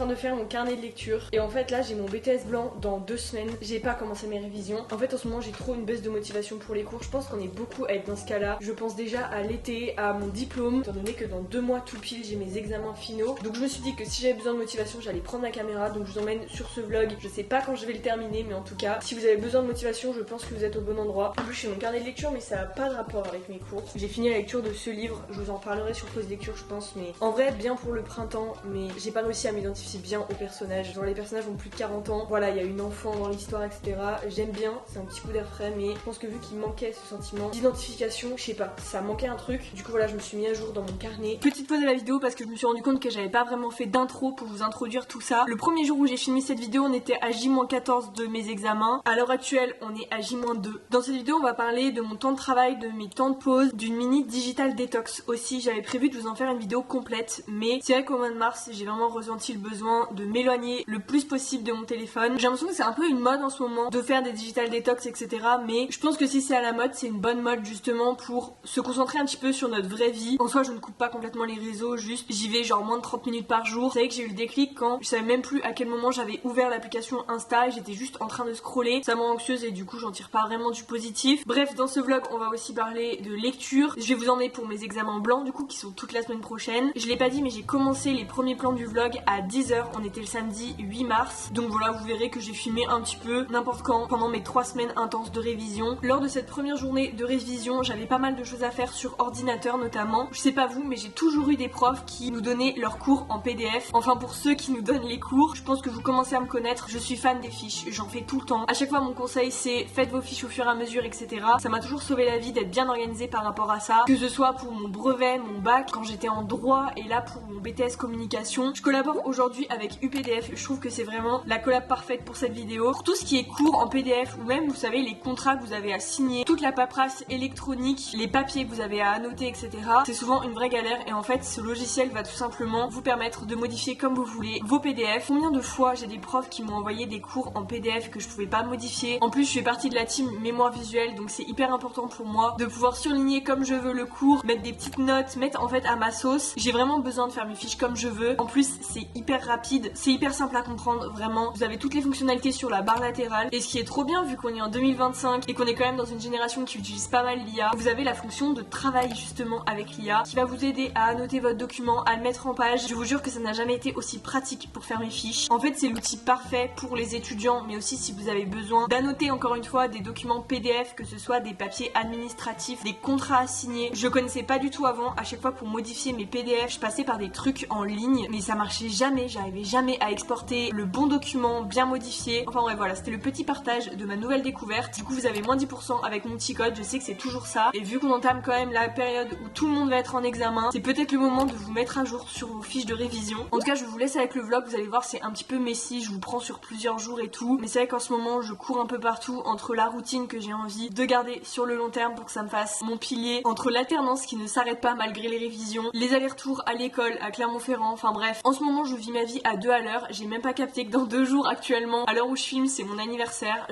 train de faire mon carnet de lecture et en fait là j'ai mon BTS blanc dans 2 semaines. J'ai pas commencé mes révisions. En fait en ce moment j'ai trop une baisse de motivation pour les cours. Je pense qu'on est beaucoup à être dans ce cas là. Je pense déjà à l'été, à mon diplôme, étant donné que dans 2 mois tout pile j'ai mes examens finaux. Donc je me suis dit que si j'avais besoin de motivation j'allais prendre ma caméra. Donc je vous emmène sur ce vlog. Je sais pas quand je vais le terminer mais en tout cas si vous avez besoin de motivation je pense que vous êtes au bon endroit. En plus je fais mon carnet de lecture mais ça a pas de rapport avec mes cours. J'ai fini la lecture de ce livre. Je vous en parlerai sur pause lecture je pense, mais en vrai bien pour le printemps, mais j'ai pas réussi à m'identifier bien aux personnages. Genre les personnages ont plus de 40 ans, voilà il y a une enfant dans l'histoire etc. J'aime bien, c'est un petit coup d'air frais, mais je pense que vu qu'il manquait ce sentiment d'identification, je sais pas, ça manquait un truc. Du coup voilà je me suis mis à jour dans mon carnet. Petite pause à la vidéo parce que je me suis rendu compte que j'avais pas vraiment fait d'intro pour vous introduire tout ça. Le premier jour où j'ai filmé cette vidéo on était à J-14 de mes examens. À l'heure actuelle on est à J-2. Dans cette vidéo on va parler de mon temps de travail, de mes temps de pause, d'une mini digital detox aussi. J'avais prévu de vous en faire une vidéo complète, mais c'est vrai qu'au mois de mars j'ai vraiment ressenti le besoin de m'éloigner le plus possible de mon téléphone. J'ai l'impression que c'est un peu une mode en ce moment de faire des digital detox etc, mais je pense que si c'est à la mode c'est une bonne mode justement pour se concentrer un petit peu sur notre vraie vie. En soi je ne coupe pas complètement les réseaux, juste j'y vais genre moins de 30 minutes par jour. Vous savez que j'ai eu le déclic quand je savais même plus à quel moment j'avais ouvert l'application Insta et j'étais juste en train de scroller. Ça m'a anxieuse et du coup j'en tire pas vraiment du positif. Bref, dans ce vlog on va aussi parler de lecture. Je vais vous emmener pour mes examens blancs du coup qui sont toute la semaine prochaine. Je l'ai pas dit mais j'ai commencé les premiers plans du vlog à 10h. On était le samedi 8 mars. Donc voilà, vous verrez que j'ai filmé un petit peu n'importe quand pendant mes 3 semaines intenses de révision. Lors de cette première journée de révision, j'avais pas mal de choses à faire sur ordinateur notamment. Je sais pas vous mais j'ai toujours eu des profs qui nous donnaient leurs cours en PDF. Enfin pour ceux qui nous donnent les cours, je pense que vous commencez à me connaître. Je suis fan des fiches, j'en fais tout le temps. À chaque fois mon conseil c'est faites vos fiches au fur et à mesure etc. Ça m'a toujours sauvé la vie d'être bien organisée par rapport à ça. Que ce soit pour mon brevet, mon bac, quand j'étais en droit et là pour mon BTS communication. Je collabore aujourd'hui avec UPDF, je trouve que c'est vraiment la collab parfaite pour cette vidéo. Pour tout ce qui est cours en PDF ou même vous savez les contrats que vous avez à signer, toute la paperasse électronique, les papiers que vous avez à annoter etc. C'est souvent une vraie galère et en fait ce logiciel va tout simplement vous permettre de modifier comme vous voulez vos PDF. Combien de fois j'ai des profs qui m'ont envoyé des cours en PDF que je pouvais pas modifier. En plus je fais partie de la team mémoire visuelle donc c'est hyper important pour moi de pouvoir surligner comme je veux le cours, mettre des petites notes, mettre en fait à ma sauce. J'ai vraiment besoin de faire mes fiches comme je veux. En plus c'est hyper rapide, c'est hyper simple à comprendre vraiment. Vous avez toutes les fonctionnalités sur la barre latérale et ce qui est trop bien vu qu'on est en 2025 et qu'on est quand même dans une génération qui utilise pas mal l'IA, vous avez la fonction de travail justement avec l'IA qui va vous aider à annoter votre document, à le mettre en page. Je vous jure que ça n'a jamais été aussi pratique pour faire mes fiches. En fait c'est l'outil parfait pour les étudiants mais aussi si vous avez besoin d'annoter encore une fois des documents PDF, que ce soit des papiers administratifs, des contrats à signer. Je connaissais pas du tout avant. À chaque fois pour modifier mes PDF je passais par des trucs en ligne mais ça marchait jamais, j'arrivais jamais à exporter le bon document bien modifié. Enfin bref voilà, c'était le petit partage de ma nouvelle découverte. Du coup vous avez moins 10% avec mon petit code, je sais que c'est toujours ça et vu qu'on entame quand même la période où tout le monde va être en examen, c'est peut-être le moment de vous mettre à jour sur vos fiches de révision. En tout cas je vous laisse avec le vlog, vous allez voir c'est un petit peu messy, je vous prends sur plusieurs jours et tout, mais c'est vrai qu'en ce moment je cours un peu partout entre la routine que j'ai envie de garder sur le long terme pour que ça me fasse mon pilier, entre l'alternance qui ne s'arrête pas malgré les révisions, les allers-retours à l'école à Clermont-Ferrand, enfin bref. En ce moment je vis ma vie à 2 à l'heure, j'ai même pas capté que dans 2 jours actuellement, à l'heure où je filme c'est mon anniversaire.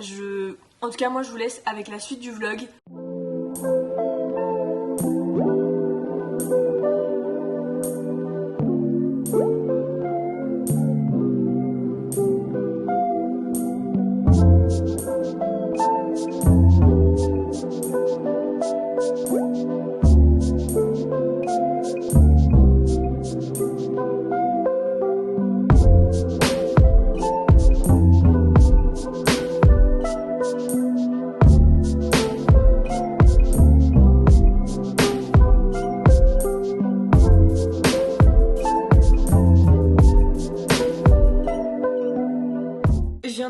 En tout cas moi je vous laisse avec la suite du vlog.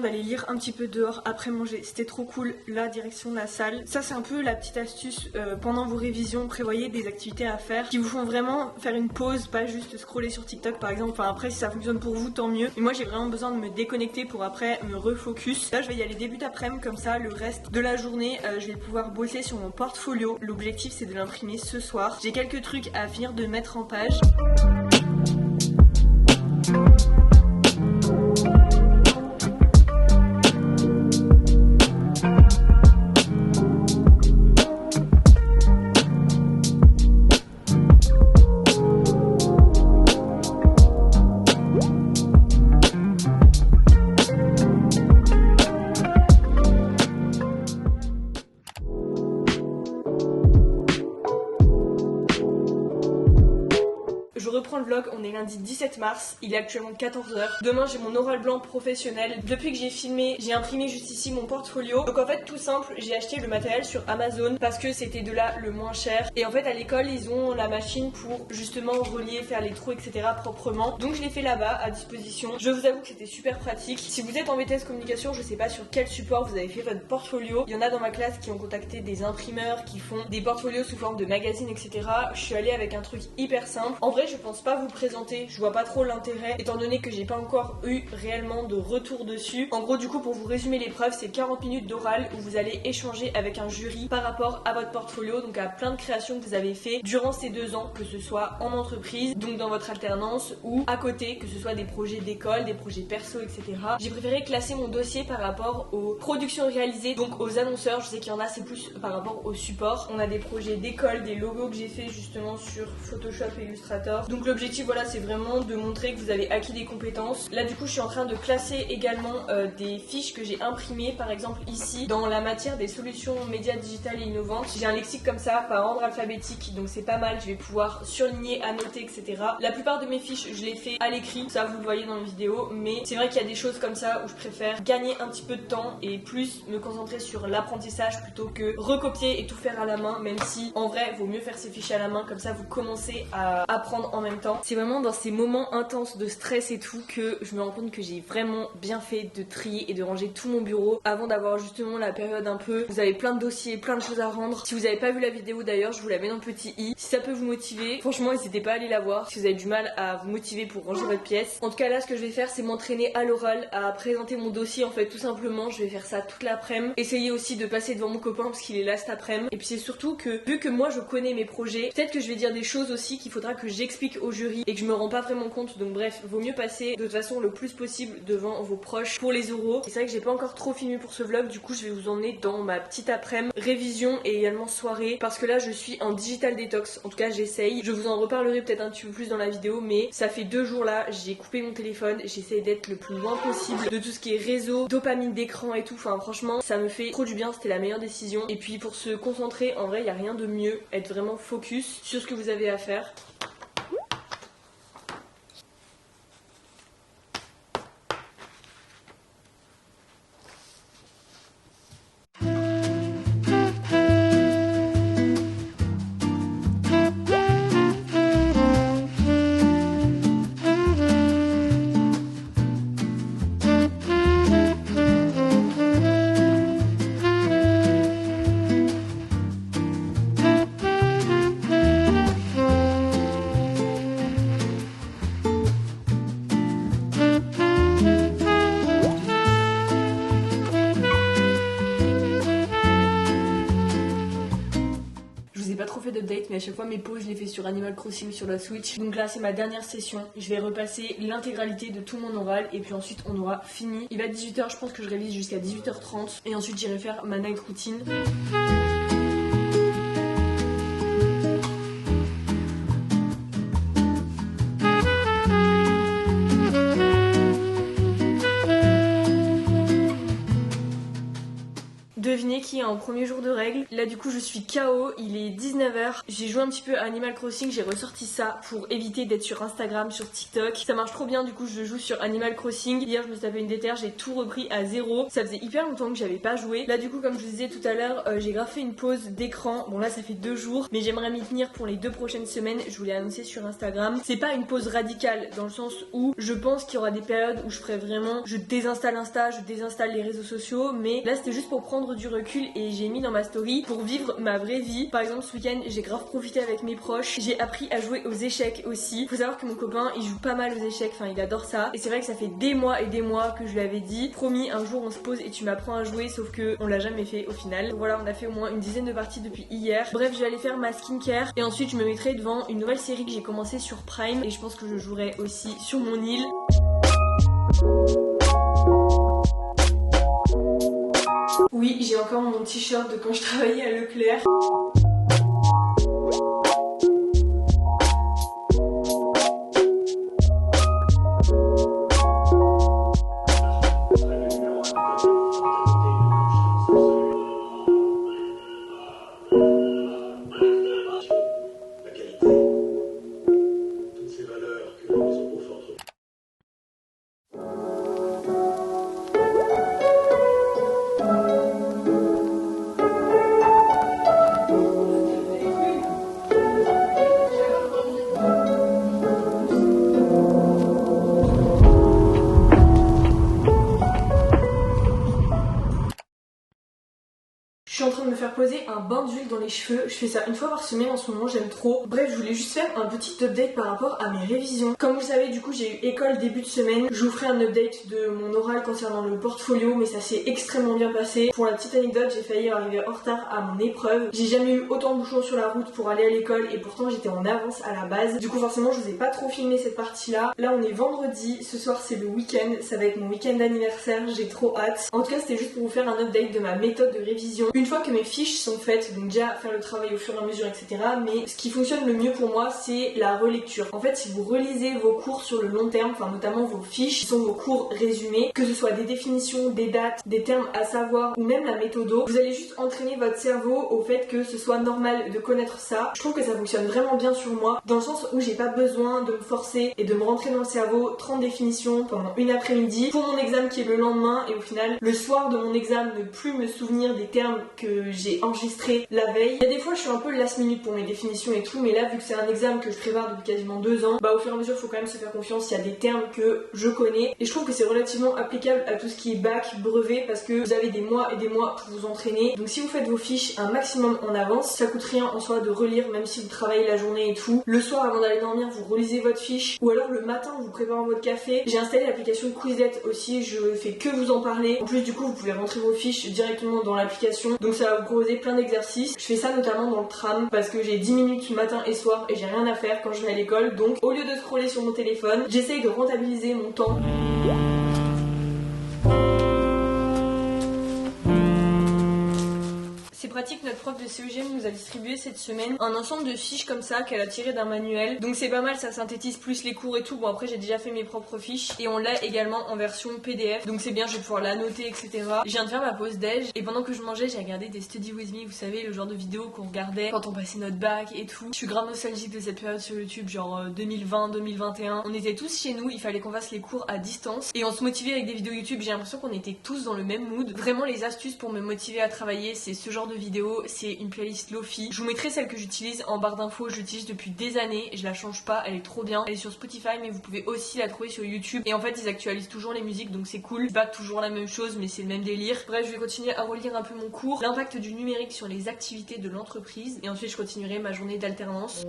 D'aller lire un petit peu dehors après manger, c'était trop cool. La direction de la salle, ça c'est un peu la petite astuce pendant vos révisions, prévoyez des activités à faire qui vous font vraiment faire une pause, pas juste scroller sur TikTok par exemple. Enfin après si ça fonctionne pour vous tant mieux, mais moi j'ai vraiment besoin de me déconnecter pour après me refocus. Là je vais y aller début d'après-midi, comme ça le reste de la journée je vais pouvoir bosser sur mon portfolio. L'objectif c'est de l'imprimer ce soir. J'ai quelques trucs à finir de mettre en page. reprends le vlog, on est lundi 17 mars, il est actuellement 14h. Demain j'ai mon oral blanc professionnel. Depuis que j'ai filmé, j'ai imprimé juste ici mon portfolio. Donc en fait tout simple, j'ai acheté le matériel sur Amazon parce que c'était de là le moins cher. Et en fait à l'école ils ont la machine pour justement relier, faire les trous etc proprement. Donc je l'ai fait là-bas à disposition. Je vous avoue que c'était super pratique. Si vous êtes en BTS communication, je sais pas sur quel support vous avez fait votre portfolio. Il y en a dans ma classe qui ont contacté des imprimeurs qui font des portfolios sous forme de magazines etc. Je suis allée avec un truc hyper simple. En vrai je pense pas vous présenter, je vois pas trop l'intérêt étant donné que j'ai pas encore eu réellement de retour dessus. En gros du coup pour vous résumer l'épreuve, c'est 40 minutes d'oral où vous allez échanger avec un jury par rapport à votre portfolio, donc à plein de créations que vous avez fait durant ces 2 ans, que ce soit en entreprise, donc dans votre alternance ou à côté, que ce soit des projets d'école, des projets perso etc. J'ai préféré classer mon dossier par rapport aux productions réalisées, donc aux annonceurs. Je sais qu'il y en a c'est plus par rapport au support. On a des projets d'école, des logos que j'ai fait justement sur Photoshop et Illustrator. Donc l'objectif voilà c'est vraiment de montrer que vous avez acquis des compétences. Là du coup je suis en train de classer également des fiches que j'ai imprimées, par exemple ici dans la matière des solutions médias digitales et innovantes. J'ai un lexique comme ça par ordre alphabétique, donc c'est pas mal, je vais pouvoir surligner, annoter etc. La plupart de mes fiches je les fais à l'écrit, ça vous le voyez dans les vidéos, mais c'est vrai qu'il y a des choses comme ça où je préfère gagner un petit peu de temps et plus me concentrer sur l'apprentissage plutôt que recopier et tout faire à la main, même si en vrai vaut mieux faire ces fiches à la main, comme ça vous commencez à apprendre en même temps. C'est vraiment dans ces moments intenses de stress et tout que je me rends compte que j'ai vraiment bien fait de trier et de ranger tout mon bureau avant d'avoir justement la période un peu, vous avez plein de dossiers, plein de choses à rendre. Si vous avez pas vu la vidéo d'ailleurs, je vous la mets dans le petit i. Si ça peut vous motiver, franchement n'hésitez pas à aller la voir si vous avez du mal à vous motiver pour ranger votre pièce. En tout cas là ce que je vais faire c'est m'entraîner à l'oral, à présenter mon dossier en fait tout simplement. Je vais faire ça toute l'après-midi. Essayer aussi de passer devant mon copain parce qu'il est là cet après-midi. Et puis c'est surtout que vu que moi je connais mes projets, peut-être que je vais dire des choses aussi qu'il faudra que j'explique au jury et que je me rends pas vraiment compte. Donc bref, vaut mieux passer de toute façon le plus possible devant vos proches pour les oraux. Et c'est vrai que j'ai pas encore trop filmé pour ce vlog, du coup je vais vous emmener dans ma petite après-midi révision et également soirée parce que là je suis en digital détox. En tout cas j'essaye. Je vous en reparlerai peut-être un petit peu plus dans la vidéo, mais ça fait 2 jours là, j'ai coupé mon téléphone, j'essaie d'être le plus loin possible de tout ce qui est réseau, dopamine d'écran et tout. Enfin franchement ça me fait trop du bien, c'était la meilleure décision. Et puis pour se concentrer, en vrai il y a rien de mieux, être vraiment focus sur ce que vous avez à faire. D'update, mais à chaque fois mes pauses je les fais sur Animal Crossing sur la Switch. Donc là c'est ma dernière session, je vais repasser l'intégralité de tout mon oral et puis ensuite on aura fini. Il va être 18h, je pense que je révise jusqu'à 18h30 et ensuite j'irai faire ma night routine. Devinez qui est en premier jour de règle. Là du coup je suis KO, il est 19h. J'ai joué un petit peu à Animal Crossing, j'ai ressorti ça pour éviter d'être sur Instagram, sur TikTok. Ça marche trop bien, du coup je joue sur Animal Crossing. Hier je me suis tapé une déterre, j'ai tout repris à 0. Ça faisait hyper longtemps que j'avais pas joué. Là du coup comme je vous disais tout à l'heure, j'ai grave fait une pause d'écran. Bon là ça fait 2 jours, mais j'aimerais m'y tenir pour les 2 prochaines semaines. Je vous l'ai annoncé sur Instagram. C'est pas une pause radicale dans le sens où je pense qu'il y aura des périodes où je ferai vraiment, je désinstalle Insta, je désinstalle les réseaux sociaux. Mais là c'était juste pour prendre du recul et j'ai mis dans ma story pour vivre ma vraie vie. Par exemple ce week-end j'ai grave profité avec mes proches, j'ai appris à jouer aux échecs aussi. Faut savoir que mon copain il joue pas mal aux échecs, enfin il adore ça. Et c'est vrai que ça fait des mois et des mois que je lui avais dit, promis un jour on se pose et tu m'apprends à jouer, sauf que on l'a jamais fait au final. Donc voilà, on a fait au moins une dizaine de parties depuis hier. Bref, je vais aller faire ma skincare et ensuite je me mettrai devant une nouvelle série que j'ai commencé sur Prime et je pense que je jouerai aussi sur mon île. Oui, j'ai encore mon t-shirt de quand je travaillais à Leclerc. me faire poser un bain d'huile dans les cheveux. Je fais ça une fois par semaine en ce moment, j'aime trop. Bref, je voulais juste faire un petit update par rapport à mes révisions. Comme vous le savez, du coup j'ai eu école début de semaine. Je vous ferai un update de mon oral concernant le portfolio, mais ça s'est extrêmement bien passé. Pour la petite anecdote, j'ai failli arriver en retard à mon épreuve. J'ai jamais eu autant de bouchons sur la route pour aller à l'école et pourtant j'étais en avance à la base. Du coup forcément je vous ai pas trop filmé cette partie là. Là on est vendredi, ce soir c'est le week-end, ça va être mon week-end d'anniversaire, j'ai trop hâte. En tout cas c'était juste pour vous faire un update de ma méthode de révision. Une fois que mes fiches sont faites, donc déjà faire le travail au fur et à mesure etc. Mais ce qui fonctionne le mieux pour moi c'est la relecture. En fait si vous relisez vos cours sur le long terme, enfin notamment vos fiches qui sont vos cours résumés, que ce soit des définitions, des dates, des termes à savoir ou même la méthodo, vous allez juste entraîner votre cerveau au fait que ce soit normal de connaître ça. Je trouve que ça fonctionne vraiment bien sur moi dans le sens où j'ai pas besoin de me forcer et de me rentrer dans le cerveau 30 définitions pendant une après-midi pour mon examen qui est le lendemain et au final le soir de mon examen ne plus me souvenir des termes que j'ai enregistrés la veille. Il y a des fois je suis un peu last minute pour mes définitions et tout, mais là vu que c'est un examen que je prépare depuis quasiment 2 ans, bah au fur et à mesure faut quand même se faire confiance, il y a des termes que je connais et je trouve que c'est relativement applicable à tout ce qui est bac, brevet parce que vous avez des mois et des mois pour vous entraîner. Donc si vous faites vos fiches un maximum en avance, ça coûte rien en soi de relire même si vous travaillez la journée et tout. Le soir avant d'aller dormir vous relisez votre fiche ou alors le matin vous préparez votre café. J'ai installé l'application Quizlet aussi, je fais que vous en parler. En plus du coup vous pouvez rentrer vos fiches directement dans l'application, donc ça va vous proposer plein d'exercices. Je fais ça notamment dans le tram parce que j'ai 10 minutes matin et soir et j'ai rien à faire quand je vais à l'école, donc au lieu de scroller sur mon téléphone, j'essaye de rentabiliser mon temps. C'est pratique, notre prof de CEGM nous a distribué cette semaine un ensemble de fiches comme ça qu'elle a tiré d'un manuel. Donc c'est pas mal, ça synthétise plus les cours et tout. Bon après j'ai déjà fait mes propres fiches et on l'a également en version PDF. Donc c'est bien, je vais pouvoir la noter etc. Je viens de faire ma pause déj et pendant que je mangeais j'ai regardé des Study With Me, vous savez le genre de vidéos qu'on regardait quand on passait notre bac et tout. Je suis grave nostalgique de cette période sur YouTube, genre 2020-2021. On était tous chez nous, il fallait qu'on fasse les cours à distance et on se motivait avec des vidéos YouTube. J'ai l'impression qu'on était tous dans le même mood. Vraiment les astuces pour me motiver à travailler, c'est ce genre de vidéo, c'est une playlist Lofi. Je vous mettrai celle que j'utilise en barre d'infos, je l'utilise depuis des années, je la change pas, elle est trop bien. Elle est sur Spotify mais vous pouvez aussi la trouver sur YouTube et en fait ils actualisent toujours les musiques donc c'est cool. C'est pas toujours la même chose mais c'est le même délire. Bref, je vais continuer à relire un peu mon cours, l'impact du numérique sur les activités de l'entreprise et ensuite je continuerai ma journée d'alternance.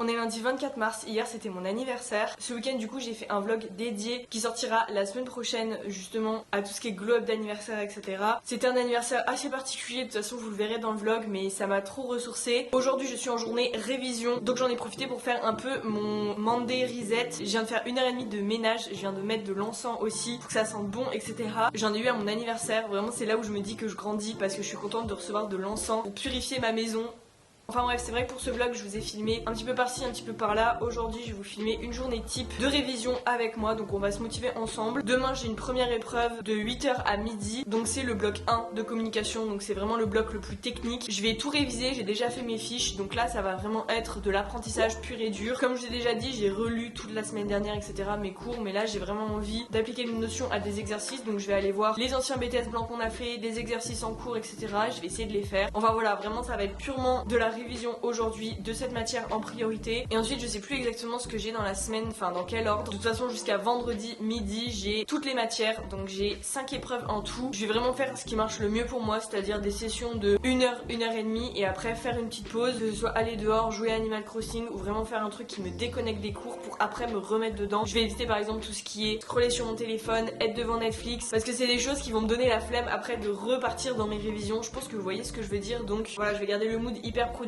On est lundi 24 mars, hier c'était mon anniversaire. Ce week-end du coup j'ai fait un vlog dédié qui sortira la semaine prochaine justement à tout ce qui est glow up d'anniversaire etc. C'était un anniversaire assez particulier, de toute façon vous le verrez dans le vlog mais ça m'a trop ressourcé. Aujourd'hui je suis en journée révision donc j'en ai profité pour faire un peu mon Monday reset. Je viens de faire 1h30 de ménage, je viens de mettre de l'encens aussi pour que ça sente bon etc. J'en ai eu à mon anniversaire, vraiment c'est là où je me dis que je grandis parce que je suis contente de recevoir de l'encens pour purifier ma maison. Enfin bref, c'est vrai que pour ce vlog, je vous ai filmé un petit peu par-ci, un petit peu par-là. Aujourd'hui, je vais vous filmer une journée type de révision avec moi, donc on va se motiver ensemble. Demain, j'ai une première épreuve de 8h à midi, donc c'est le bloc 1 de communication, donc c'est vraiment le bloc le plus technique. Je vais tout réviser, j'ai déjà fait mes fiches, donc là, ça va vraiment être de l'apprentissage pur et dur. Comme je l'ai déjà dit, j'ai relu toute la semaine dernière, etc. mes cours, mais là, j'ai vraiment envie d'appliquer une notion à des exercices, donc je vais aller voir les anciens BTS blancs qu'on a fait, des exercices en cours, etc. Je vais essayer de les faire. Enfin voilà, vraiment, ça va être purement de la révision aujourd'hui de cette matière en priorité et ensuite je sais plus exactement ce que j'ai dans la semaine, enfin dans quel ordre. De toute façon jusqu'à vendredi midi j'ai toutes les matières, donc j'ai 5 épreuves en tout. Je vais vraiment faire ce qui marche le mieux pour moi, c'est-à-dire des sessions de 1h, 1h30 et après faire une petite pause, que ce soit aller dehors, jouer à Animal Crossing ou vraiment faire un truc qui me déconnecte des cours pour après me remettre dedans. Je vais éviter par exemple tout ce qui est scroller sur mon téléphone, être devant Netflix parce que c'est des choses qui vont me donner la flemme après de repartir dans mes révisions. Je pense que vous voyez ce que je veux dire, donc voilà, je vais garder le mood hyper productif.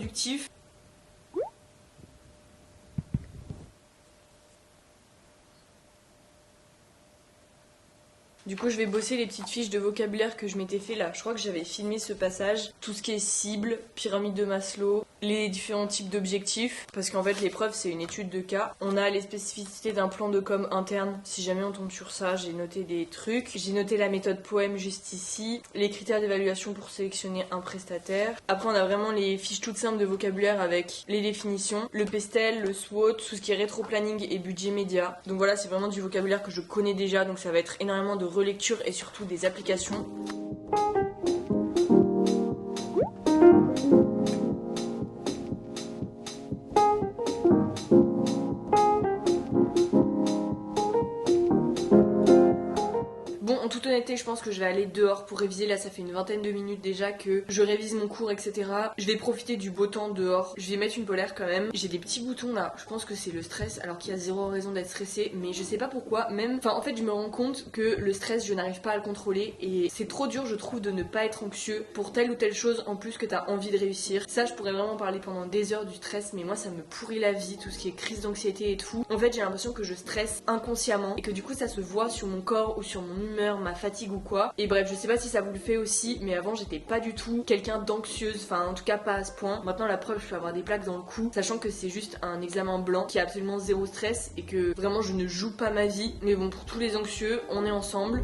Du coup je vais bosser les petites fiches de vocabulaire que je m'étais fait là. Je crois que j'avais filmé ce passage. Tout ce qui est cible, pyramide de Maslow, les différents types d'objectifs. Parce qu'en fait l'épreuve c'est une étude de cas. On a les spécificités d'un plan de com interne. Si jamais on tombe sur ça, j'ai noté des trucs. J'ai noté la méthode poème juste ici. Les critères d'évaluation pour sélectionner un prestataire. Après on a vraiment les fiches toutes simples de vocabulaire avec les définitions, le pestel, le SWOT, tout ce qui est rétro-planning et budget média. Donc voilà, c'est vraiment du vocabulaire que je connais déjà, donc ça va être énormément de relecture et surtout des applications. En toute honnêteté, je pense que je vais aller dehors pour réviser. Là, ça fait une vingtaine de minutes déjà que je révise mon cours, etc. Je vais profiter du beau temps dehors. Je vais mettre une polaire quand même. J'ai des petits boutons là. Je pense que c'est le stress, alors qu'il y a zéro raison d'être stressé. Mais je sais pas pourquoi. Même, en fait, je me rends compte que le stress, je n'arrive pas à le contrôler. Et c'est trop dur, je trouve, de ne pas être anxieux pour telle ou telle chose en plus que t'as envie de réussir. Ça, je pourrais vraiment parler pendant des heures du stress. Mais moi, ça me pourrit la vie, tout ce qui est crise d'anxiété et tout. En fait, j'ai l'impression que je stresse inconsciemment et que du coup, ça se voit sur mon corps ou sur mon humeur, ma fatigue ou quoi. Et bref, je sais pas si ça vous le fait aussi, mais avant j'étais pas du tout quelqu'un d'anxieuse, enfin en tout cas pas à ce point. Maintenant la preuve, je peux avoir des plaques dans le cou, sachant que c'est juste un examen blanc qui a absolument zéro stress et que vraiment je ne joue pas ma vie. Mais bon, pour tous les anxieux, on est ensemble.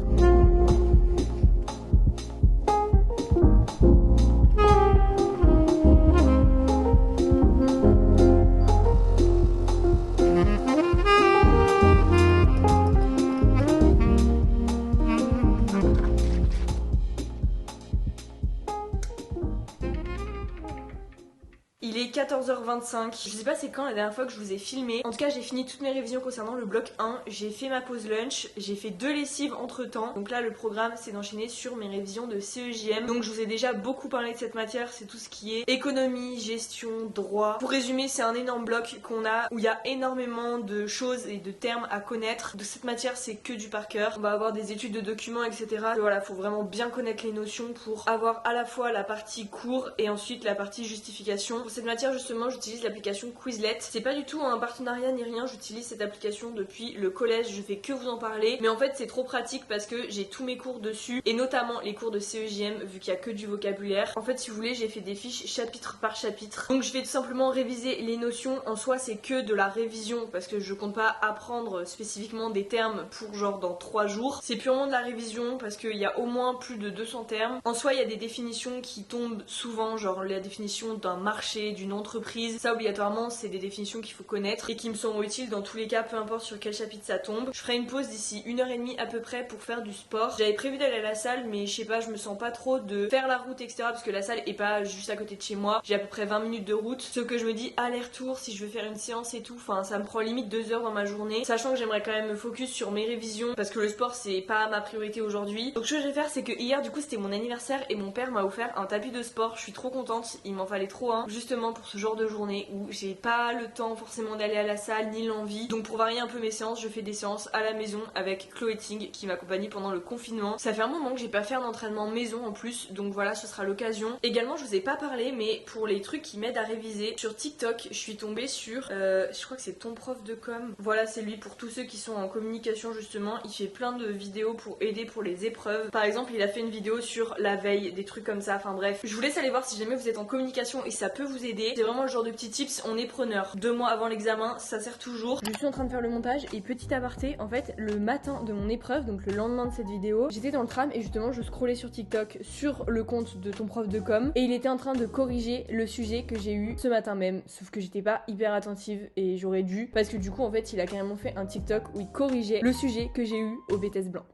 Il est 14h25, je sais pas c'est quand la dernière fois que je vous ai filmé. En tout cas j'ai fini toutes mes révisions concernant le bloc 1. J'ai fait ma pause lunch, j'ai fait 2 lessives entre temps. Donc là le programme c'est d'enchaîner sur mes révisions de CEJM. Donc je vous ai déjà beaucoup parlé de cette matière, c'est tout ce qui est économie, gestion, droit. Pour résumer, c'est un énorme bloc qu'on a où il y a énormément de choses et de termes à connaître. De cette matière c'est que du par cœur. On va avoir des études de documents, etc. Et voilà, faut vraiment bien connaître les notions pour avoir à la fois la partie cours et ensuite la partie justification. Pour cette matière justement j'utilise l'application Quizlet. C'est pas du tout un partenariat ni rien, j'utilise cette application depuis le collège, je fais que vous en parler. Mais en fait c'est trop pratique parce que j'ai tous mes cours dessus et notamment les cours de CEJM vu qu'il y a que du vocabulaire. En fait si vous voulez j'ai fait des fiches chapitre par chapitre. Donc je vais tout simplement réviser les notions. En soi c'est que de la révision parce que je compte pas apprendre spécifiquement des termes pour genre dans 3 jours. C'est purement de la révision parce qu'il y a au moins plus de 200 termes. En soi il y a des définitions qui tombent souvent, genre la définition d'un marché, d'une entreprise. Ça obligatoirement c'est des définitions qu'il faut connaître et qui me seront utiles dans tous les cas, peu importe sur quel chapitre ça tombe. Je ferai une pause d'ici 1h30 à peu près pour faire du sport. J'avais prévu d'aller à la salle mais je sais pas, je me sens pas trop de faire la route etc parce que la salle est pas juste à côté de chez moi. J'ai à peu près 20 minutes de route. Ce que je me dis aller-retour si je veux faire une séance et tout, enfin ça me prend limite 2 heures dans ma journée. Sachant que j'aimerais quand même me focus sur mes révisions parce que le sport c'est pas ma priorité aujourd'hui. Donc ce que je vais faire c'est que hier du coup c'était mon anniversaire et mon père m'a offert un tapis de sport. Je suis trop contente, il m'en fallait trop un justement pour ce genre de journée où j'ai pas le temps forcément d'aller à la salle ni l'envie. Donc pour varier un peu mes séances, je fais des séances à la maison avec Chloé Ting qui m'accompagne pendant le confinement. Ça fait un moment que j'ai pas fait un entraînement maison en plus, donc voilà, ce sera l'occasion. Également, je vous ai pas parlé, mais pour les trucs qui m'aident à réviser, sur TikTok, je suis tombée sur, je crois que c'est ton prof de com. Voilà, c'est lui pour tous ceux qui sont en communication justement. Il fait plein de vidéos pour aider pour les épreuves. Par exemple, il a fait une vidéo sur la veille, des trucs comme ça. Enfin bref, je vous laisse aller voir si jamais vous êtes en communication et ça peut vous aider. C'est vraiment le genre de petits tips, on est preneur. 2 mois avant l'examen, ça sert toujours. Je suis en train de faire le montage et petit aparté, en fait, le matin de mon épreuve, donc le lendemain de cette vidéo, j'étais dans le tram et justement je scrollais sur TikTok sur le compte de ton prof de com et il était en train de corriger le sujet que j'ai eu ce matin même, sauf que j'étais pas hyper attentive et j'aurais dû parce que du coup en fait il a carrément fait un TikTok où il corrigeait le sujet que j'ai eu au BTS blanc.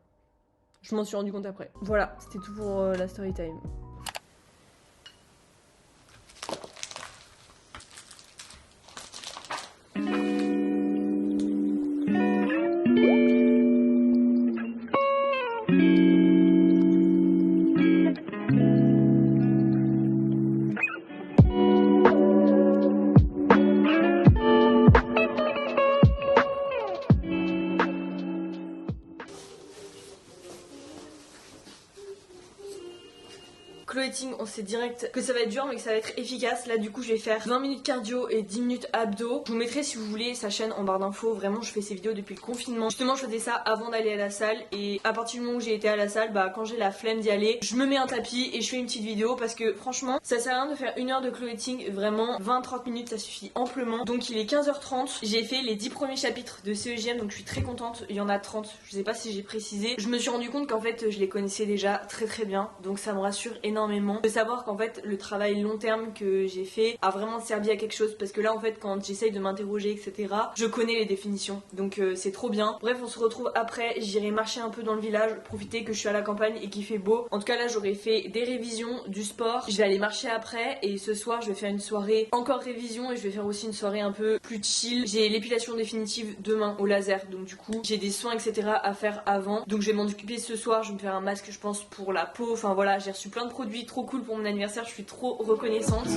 Je m'en suis rendu compte après. Voilà, c'était tout pour la story time. Cloeting, on sait direct que ça va être dur mais que ça va être efficace. Là du coup je vais faire 20 minutes cardio et 10 minutes abdos. Je vous mettrai si vous voulez sa chaîne en barre d'infos. Vraiment je fais ces vidéos depuis le confinement. Justement je faisais ça avant d'aller à la salle, et à partir du moment où j'ai été à la salle, bah quand j'ai la flemme d'y aller, je me mets un tapis et je fais une petite vidéo, parce que franchement ça sert à rien de faire 1 heure de Cloeting. Vraiment 20-30 minutes ça suffit amplement. Donc il est 15h30, j'ai fait les 10 premiers chapitres de CEJM, donc je suis très contente. Il y en a 30, je sais pas si j'ai précisé. Je me suis rendu compte qu'en fait je les connaissais déjà très bien, donc ça me rassure énormément de savoir qu'en fait le travail long terme que j'ai fait a vraiment servi à quelque chose, parce que là en fait quand j'essaye de m'interroger etc, je connais les définitions, donc c'est trop bien. Bref, on se retrouve après, j'irai marcher un peu dans le village, profiter que je suis à la campagne et qu'il fait beau. En tout cas là j'aurais fait des révisions, du sport, je vais aller marcher après, et ce soir je vais faire une soirée encore révision, et je vais faire aussi une soirée un peu plus chill. J'ai l'épilation définitive demain au laser, donc du coup j'ai des soins etc à faire avant, donc je vais m'en occuper ce soir. Je vais me faire un masque je pense pour la peau, enfin voilà, j'ai reçu plein de produits trop cool pour mon anniversaire, je suis trop reconnaissante.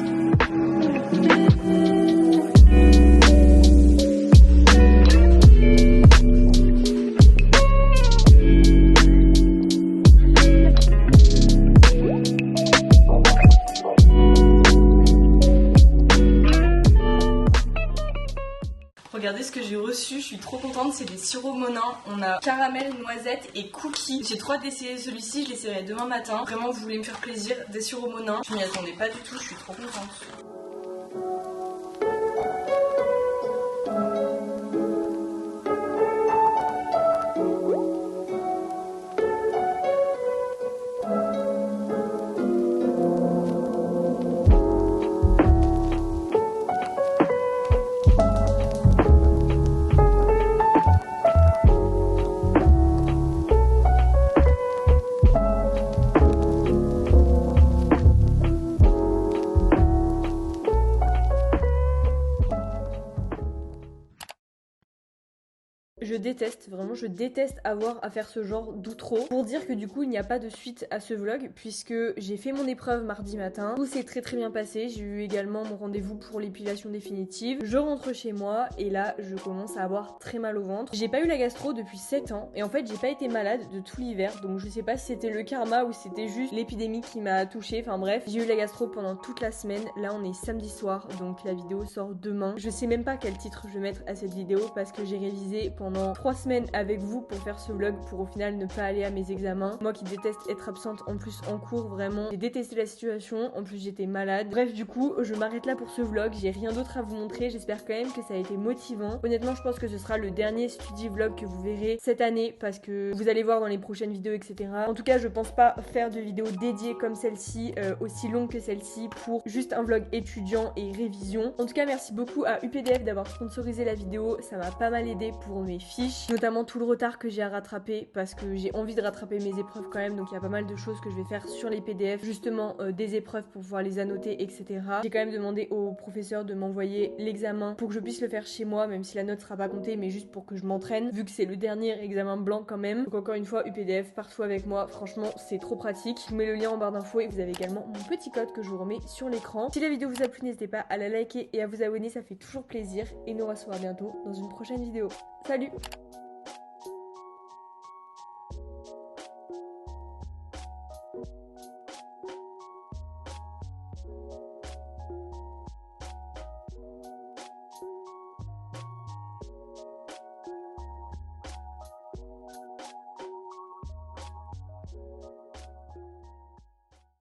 Regardez ce que j'ai reçu, je suis trop contente, c'est des sirops Monin. On a caramel, noisette et cookies. J'ai trop hâte d'essayer celui-ci, je l'essayerai demain matin. Vraiment, vous voulez me faire plaisir, des sirops Monin. Je m'y attendais pas du tout, je suis trop contente. Je déteste, vraiment je déteste avoir à faire ce genre d'outro. Pour dire que du coup il n'y a pas de suite à ce vlog, puisque j'ai fait mon épreuve mardi matin. Tout s'est très bien passé, j'ai eu également mon rendez-vous pour l'épilation définitive. Je rentre chez moi et là je commence à avoir très mal au ventre. J'ai pas eu la gastro depuis 7 ans et en fait j'ai pas été malade de tout l'hiver, donc je sais pas si c'était le karma ou si c'était juste l'épidémie qui m'a touchée. Enfin bref, j'ai eu la gastro pendant toute la semaine. Là on est samedi soir, donc la vidéo sort demain. Je sais même pas quel titre je vais mettre à cette vidéo parce que j'ai révisé pendant 3 semaines avec vous pour faire ce vlog, pour au final ne pas aller à mes examens. Moi qui déteste être absente en plus en cours, vraiment j'ai détesté la situation, en plus j'étais malade. Bref, du coup je m'arrête là pour ce vlog, j'ai rien d'autre à vous montrer. J'espère quand même que ça a été motivant. Honnêtement je pense que ce sera le dernier study vlog que vous verrez cette année, parce que vous allez voir dans les prochaines vidéos etc. En tout cas je pense pas faire de vidéos dédiées comme celle-ci, aussi longue que celle-ci, pour juste un vlog étudiant et révision. En tout cas merci beaucoup à UPDF d'avoir sponsorisé la vidéo, ça m'a pas mal aidé pour mes fiches, notamment tout le retard que j'ai à rattraper, parce que j'ai envie de rattraper mes épreuves quand même, donc il y a pas mal de choses que je vais faire sur les PDF, justement des épreuves pour pouvoir les annoter etc. J'ai quand même demandé au professeur de m'envoyer l'examen pour que je puisse le faire chez moi, même si la note sera pas comptée, mais juste pour que je m'entraîne, vu que c'est le dernier examen blanc quand même. Donc encore une fois UPDF partout avec moi, franchement c'est trop pratique. Je vous mets le lien en barre d'infos et vous avez également mon petit code que je vous remets sur l'écran. Si la vidéo vous a plu, n'hésitez pas à la liker et à vous abonner, ça fait toujours plaisir, et nous on se revoit bientôt dans une prochaine vidéo. Salut!